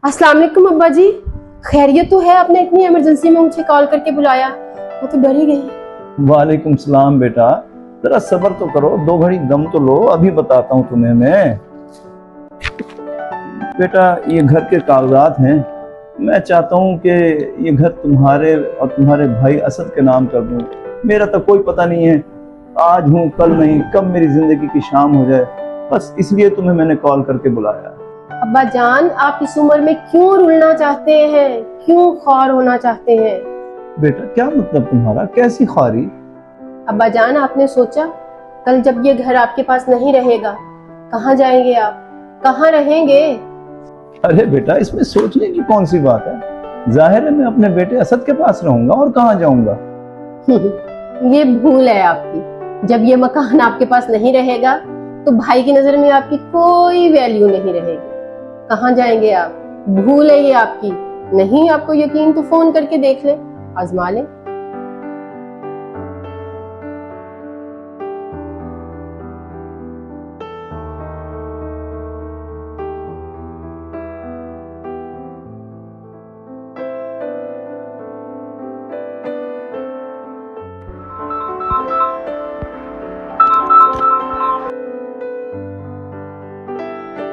अस्सलाम वालेकुम अब्बा जी। खैरियत तो है? आपने इतनी इमरजेंसी में मुझे कॉल करके बुलाया, मैं तो डर ही गई। वालेकुम सलाम बेटा, जरा सब्र तो करो, 2 घड़ी दम तो लो, अभी बताता हूँ तुम्हें मैं। बेटा ये घर के कागजात हैं, मैं चाहता हूँ कि ये घर तुम्हारे और तुम्हारे भाई असद के नाम कर दूँ। मेरा तो कोई पता नहीं है, आज हूँ कल नहीं, कब मेरी जिंदगी की शाम हो जाए, बस इसलिए तुम्हें मैंने कॉल करके बुलाया। अब्बा जान, आप इस उम्र में क्यों रुलना चाहते हैं, क्यों ख्वार होना चाहते हैं? बेटा क्या मतलब तुम्हारा, कैसी ख्वारी? अब्बा जान, आपने सोचा कल जब ये घर आपके पास नहीं रहेगा, कहाँ जाएंगे आप, कहाँ रहेंगे? अरे बेटा इसमें सोचने की कौन सी बात है, जाहिर है मैं अपने बेटे असद के पास रहूंगा और कहाँ जाऊंगा। ये भूल है आपकी, जब ये मकान आपके पास नहीं रहेगा तो भाई की नजर में आपकी कोई वैल्यू नहीं रहेगी। कहाँ जाएंगे आप? भूल है ये आपकी। नहीं आपको यकीन तो फोन करके देख ले, आजमा ले।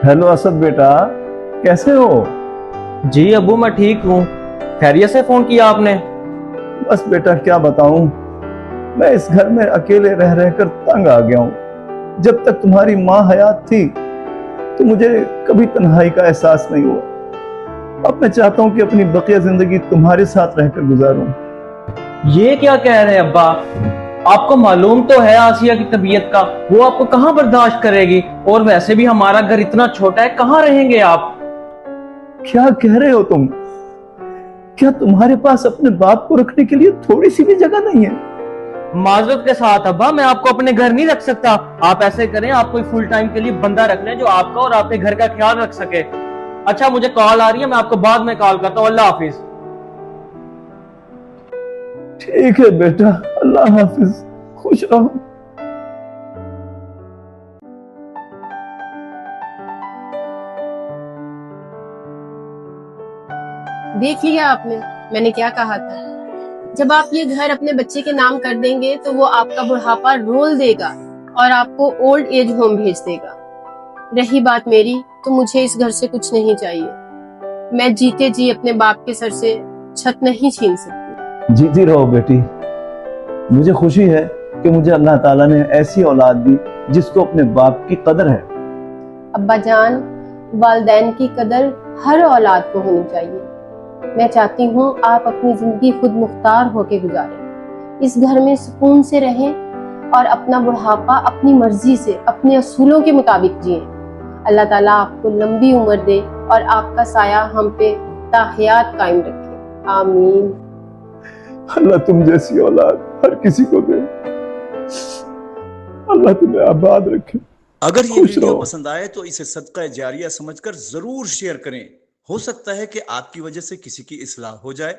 हेलो असद बेटा, कैसे हो? जी अबू, मैं ठीक हूँ। खैरियत से फोन किया आपने? बस बेटा क्या बताऊं, मैं इस घर में अकेले रह रहकर तंग आ गया हूँ। जब तक तुम्हारी माँ हयात थी तो मुझे कभी तन्हाई का एहसास नहीं हुआ। अब मैं चाहता हूँ कि अपनी बकिया जिंदगी तुम्हारे साथ रहकर गुजारूं। ये क्या कह रहे हैं अब्बा? आपको मालूम तो है आसिया की तबीयत का, वो आपको कहाँ बर्दाश्त करेगी। और वैसे भी हमारा घर इतना छोटा है, कहाँ रहेंगे आप? क्या कह रहे हो तुम? क्या तुम्हारे पास अपने बाप को रखने के लिए थोड़ी सी भी जगह नहीं है? माजरत के साथ अब्बा, मैं आपको अपने घर नहीं रख सकता। आप ऐसे करें, आप कोई फुल टाइम के लिए बंदा रख लें जो आपका और आपके घर का ख्याल रख सके। अच्छा मुझे कॉल आ रही है, मैं आपको बाद में कॉल करता हूँ। अल्लाह हाफिज। ठीक है बेटा, अल्लाह हाफिज, खुश रहो। देख लिया आपने, मैंने क्या कहा था। जब आप ये घर अपने बच्चे के नाम कर देंगे तो वो आपका बुढ़ापा रोल देगा और आपको ओल्ड एज होम भेज देगा। रही बात मेरी, तो मुझे इस घर से कुछ नहीं चाहिए। मैं जीते जी अपने बाप के सर से छत नहीं छीन सकती। जीती रहो बेटी, मुझे खुशी है कि मुझे अल्लाह ताला ने ऐसी औलाद दी जिसको अपने बाप की कदर है। अब्बा जान, वालिदैन की कदर हर औलाद को होनी चाहिए। मैं चाहती हूँ आप अपनी जिंदगी खुद मुख्तार होके गुजारें, इस घर में सुकून से रहें और अपना बुढ़ापा अपनी मर्जी से, अपने असूलों के मुताबिक जिएं। अल्लाह ताला आपको लंबी उम्र दे और आपका साया हम पे ताहयात कायम रखे। आमीन। अल्लाह तुम जैसी औलाद हर किसी को दे। अल्लाह तुम्हें आबाद रखे। अगर ये खुश वीडियो रहो। पसंद आए तो इसे सदका जारिया समझकर जरूर शेयर करें। हो सकता है कि आपकी वजह से किसी की इस्लाह हो जाए।